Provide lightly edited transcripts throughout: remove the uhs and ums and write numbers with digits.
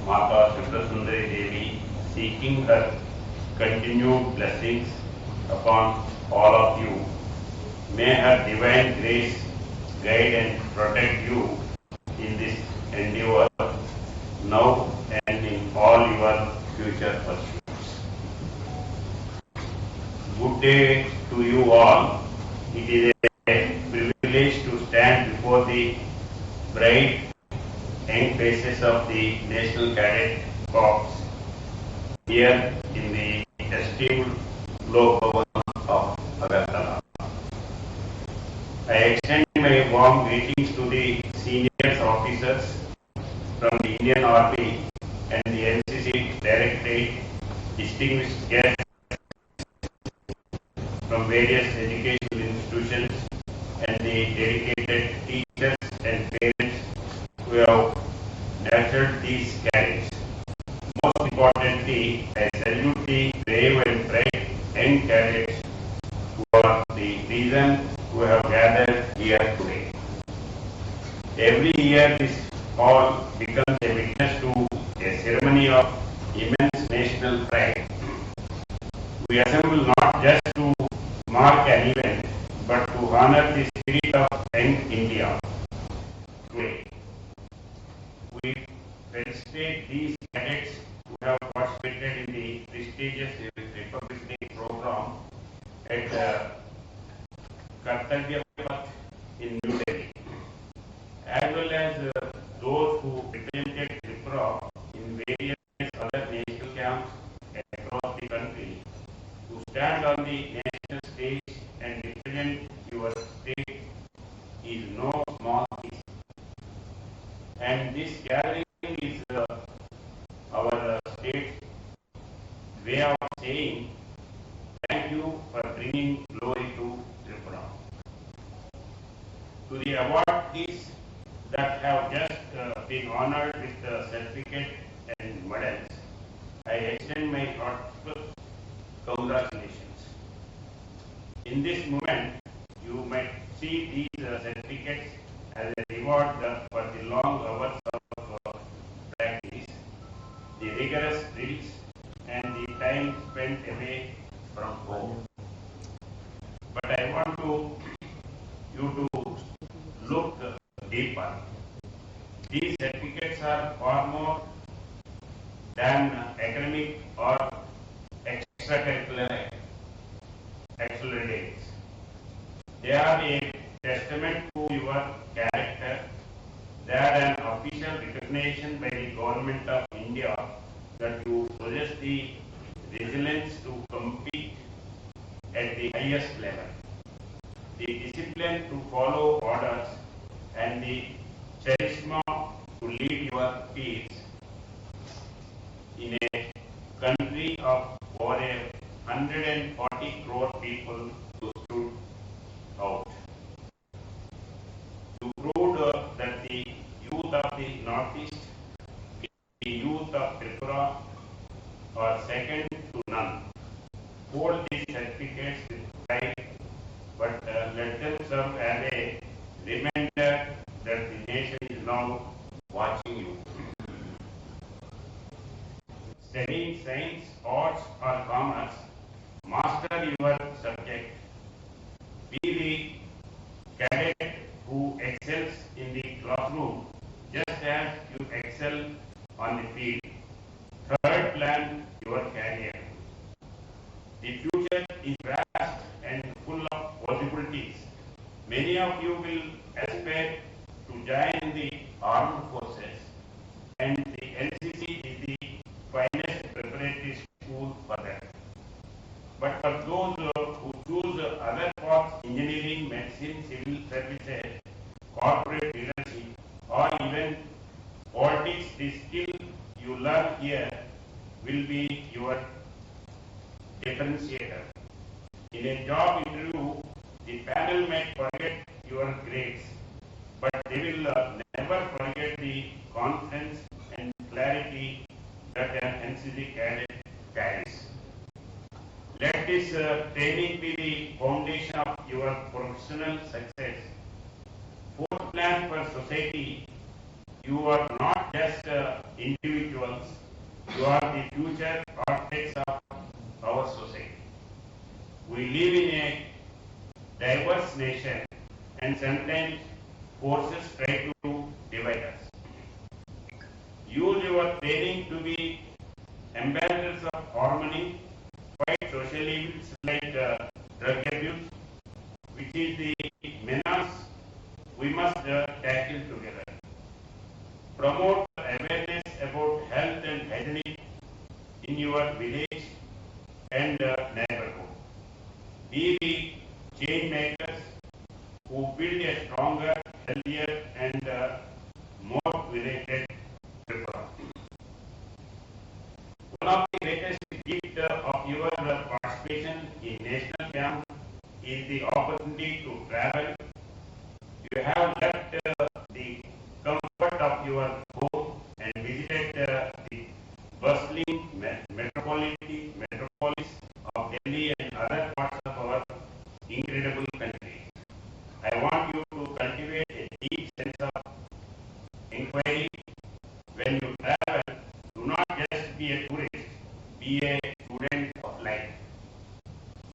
Mata Suprasundari Devi, seeking her continued blessings upon all of you. May her divine grace guide and protect you in this endeavor now and in all your future pursuits. Good day to you all. It is a privilege to stand before the bright young faces of the National Cadet Corps here in the esteemed Lok Bhavan of Agartala. I extend my warm greetings to the senior officers from the Indian Army and the NCC Directorate, distinguished guests from various educational institutions, and the dedicated teachers and parents who have nurtured these cadets. Most importantly, I salute the brave and bright young cadets who are the reason who have gathered here today. Every year this hall becomes a witness to a ceremony of immense national pride. We assemble not just to mark an event, but to honor the spirit of young India. Today, we felicitate these cadets who have participated in the prestigious Republic Day program at Kartavya Path in New Delhi, as well as those who represented Tripura in various other national camps across the country, to stand on the national stage and represent your state is no small feat. And this gathering is our state's way of saying thank you for bringing glory to Tripura. To the awardees that have just been honored with the certificate and medals, I extend my heartfelt congratulations. In this moment, you might see these certificates as a reward for the long hours of practice, the rigorous drills, and the time spent away from home. But I want you to look deeper. These certificates are far more than academic or extracurricular accolades. They are a testament to your character. They are an official recognition by the government of India that you possess the resilience to compete at the highest level, the discipline to follow orders, and the charisma to lead your peers in a country of over 140 crore people who stood out. You proved that the youth of the Northeast, the youth of Tripura, are second to none. Hold these certificates with pride, but let them serve as a reminder that the nation is now watching you. Studying science, arts, or commerce, master your subject. Be the cadet who excels in the classroom just as you excel on the field. Third, plan your career. The future is vast and full of possibilities. Many of you will aspire to join the armed forces, and the NCC is the finest preparatory school for that. But for those who choose other paths, engineering, medicine, civil services, corporate leadership, or even politics, the skill you learn here will be your differentiator. In a job interview, the panel may forget your grades, but they will never forget the confidence and clarity that an NCC cadet carries. Let this training be the foundation of your professional success. Fourth, plan for society. You are not just individuals, you are the future architects of our society. We live in a diverse nation and sometimes forces try to divide us. Use your training to be ambassadors of harmony, fight social evils like drug abuse, which is the menace we must tackle together. Promote awareness about health and hygiene in your village and neighborhood. Be the change makers who build a stronger, healthier and more united Tripura. One of the greatest gifts of your participation in national camp is the opportunity to travel. You have left the comfort of your home and visited the bustling metropolis of Delhi and other parts of our incredible country. I want you to cultivate a deep sense of inquiry. When you travel, do not just be a tourist, be a student of life.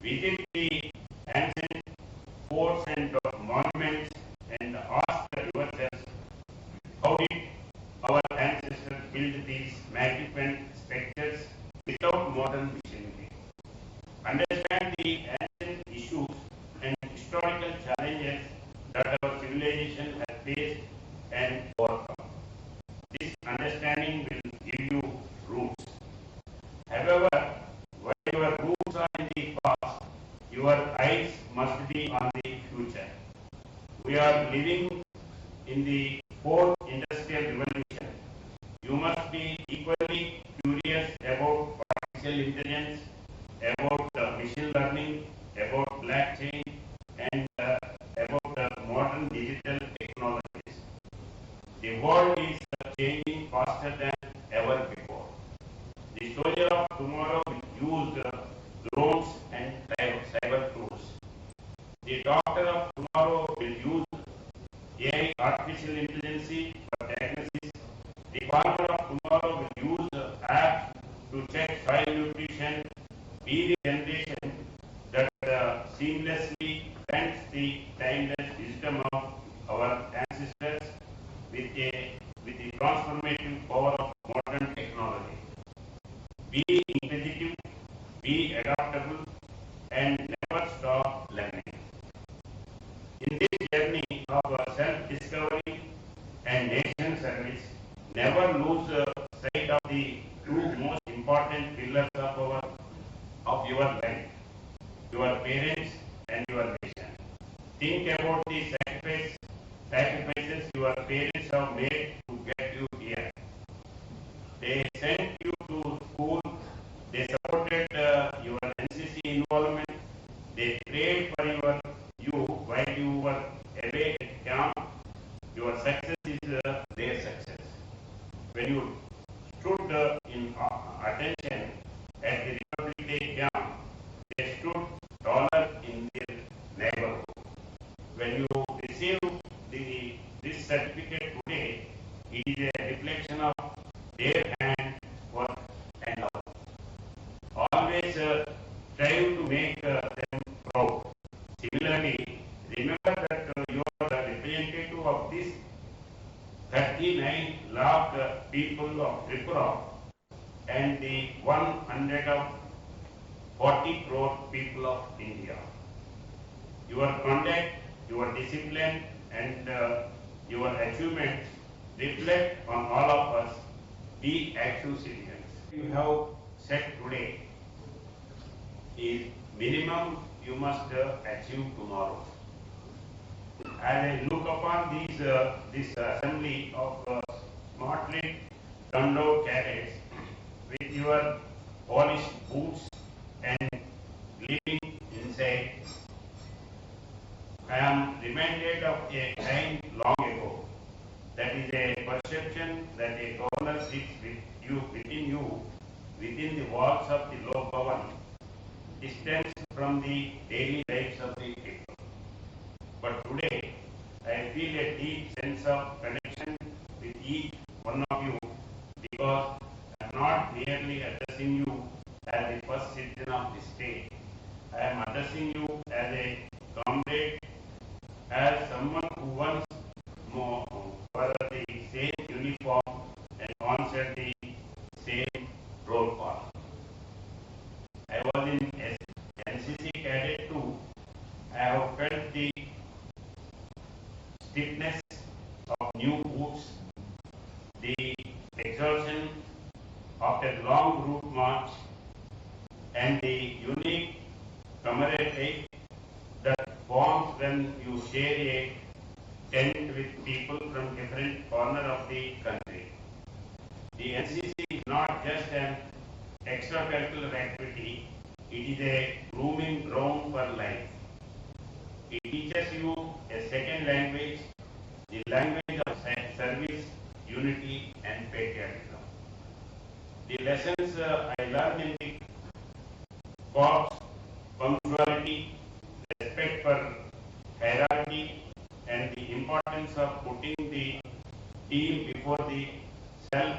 Visit the ancient forts and monuments and ask yourself, how did our ancestors build these magnificent structures without modern machinery? Understand the ancient issues and historical challenges that our civilization has faced and overcome. This understanding will give you roots. However, while your roots are in the past, your eyes must be on the future. We are living in the fourth industrial revolution. You must be equally curious about artificial intelligence, about machine learning, about blockchain, and about modern digital technologies. The world is changing faster than ever before. The soldier of tomorrow will use drones and cyber tools. The doctor of tomorrow will use AI, artificial intelligence for diagnosis. The farmer of tomorrow will use apps to check soil nutrition. Be the generation that seamlessly blends the timeless wisdom of our ancestors with the transformative power of modern technology. Be inquisitive, be adaptable, and never stop learning. In this journey of self-discovery and nation service, never lose sight of the two most important pillars of your life, your parents and your nation. Think about the sacrifices your parents have made to get you here. They sent you to school, they supported your NCC involvement, they prayed for you while you were away at camp. Your success is their success. When you stood in attention at the Republic Day camp, they stood taller in their neighborhood. When you receive this certificate today, it is a reflection of their hand, work and love. Always strive to make them proud. Similarly, remember that you are the representative of this 39 lakh people of Tripura and the 140 crore people of India. Your conduct, your discipline and your achievements reflect on all of us. Be active citizens. You have set today is minimum you must achieve tomorrow. As I look upon this assembly of smartly turned out cadets with your polished boots and gleaming inside, I am reminded of a time long ago. That is a perception that a governor sits within the walls of the Lok Bhavan, distant from the daily lives of the people. But today, I feel a deep sense of connection with each one of you merely addressing you as the first citizen of the state. I am addressing you as a comrade, as someone who once wore the same uniform and once had the same roll call. I was in NCC cadet too. I have felt the stiffness of new boots, the exhaustion of a long route march, and the unique camaraderie that forms when you share a tent with people from different corners of the country. The NCC is not just an extracurricular activity, it is a grooming ground for life. It teaches you a second language, the language of service, unity and patriotism. The lessons I learned in the corps: punctuality, respect for hierarchy, and the importance of putting the team before the self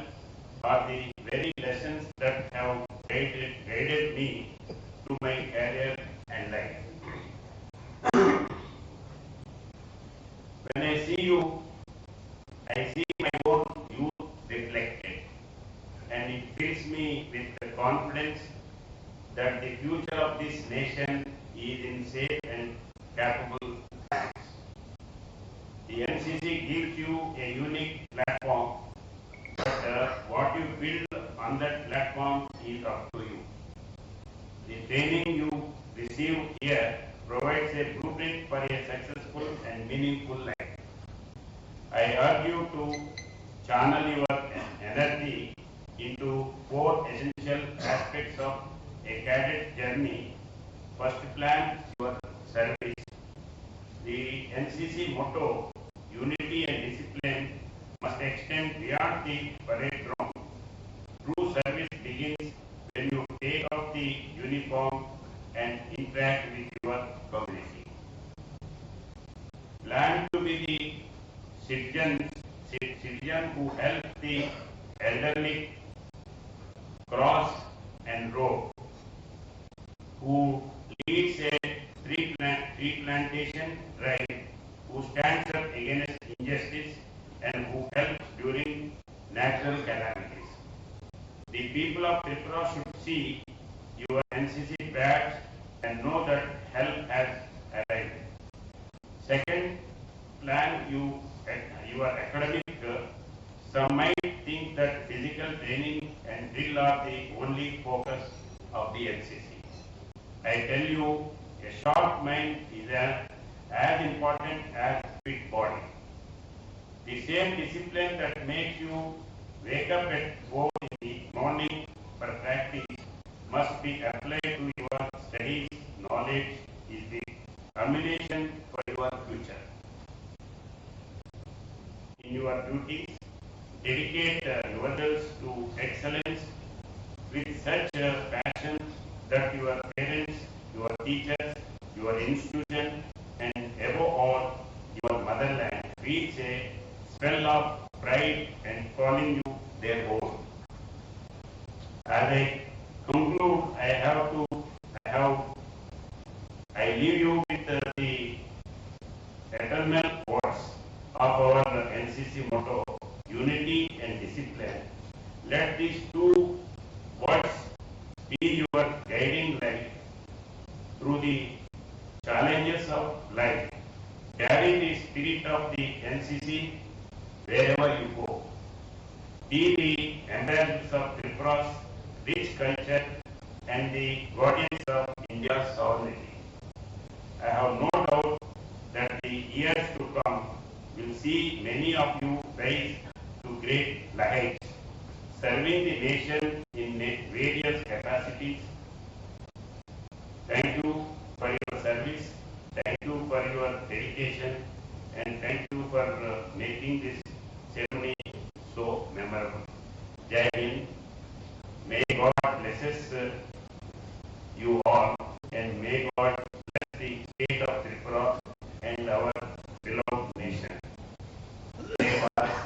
are the very lessons that have guided me through my career and life. When I see you, I see my own youth reflected, and it fills me with the confidence that the future of this nation is in safe and capable hands. The NCC gives you a unique platform, but what you build on that platform is up to you. The training you receive here provides a blueprint for a successful and meaningful life. I urge you to channel your energy into four essential aspects of a cadet journey. First, plan your service. The NCC motto, unity and discipline, must extend beyond the parade ground. True service begins when you take off the uniform and interact with your community. Plan to be the citizen who helps the elderly cross and row, who leads a tree plantation drive, who stands up against injustice, and who helps during natural calamities. The people of Tripura should see your NCC badge and know that help has arrived. Second, plan your academic. Some might think that physical training and drill are the only focus of the NCC. I tell you, a sharp mind is as important as fit body. The same discipline that makes you wake up at 4 in the morning for practice must be applied to your studies. Knowledge is the combination for your future. In your duties, dedicate yourselves to excellence with such passion that your parents, your teachers, your institution, and above all, your motherland reach a spell of pride and calling you their own. As I conclude, I leave you with the eternal words of our NCC motto, unity and discipline. Let these two words be your guiding light through the challenges of life. Carry the spirit of the NCC wherever you go. Be the ambassadors of Tripura's rich culture and the guardians of India's sovereignty. I have no doubt that the years to come will see many of you rise to great heights, serving the nation in various capacities. Thank you for your service, thank you for your dedication, and thank you for making this ceremony so memorable. Jai Hind. May God bless us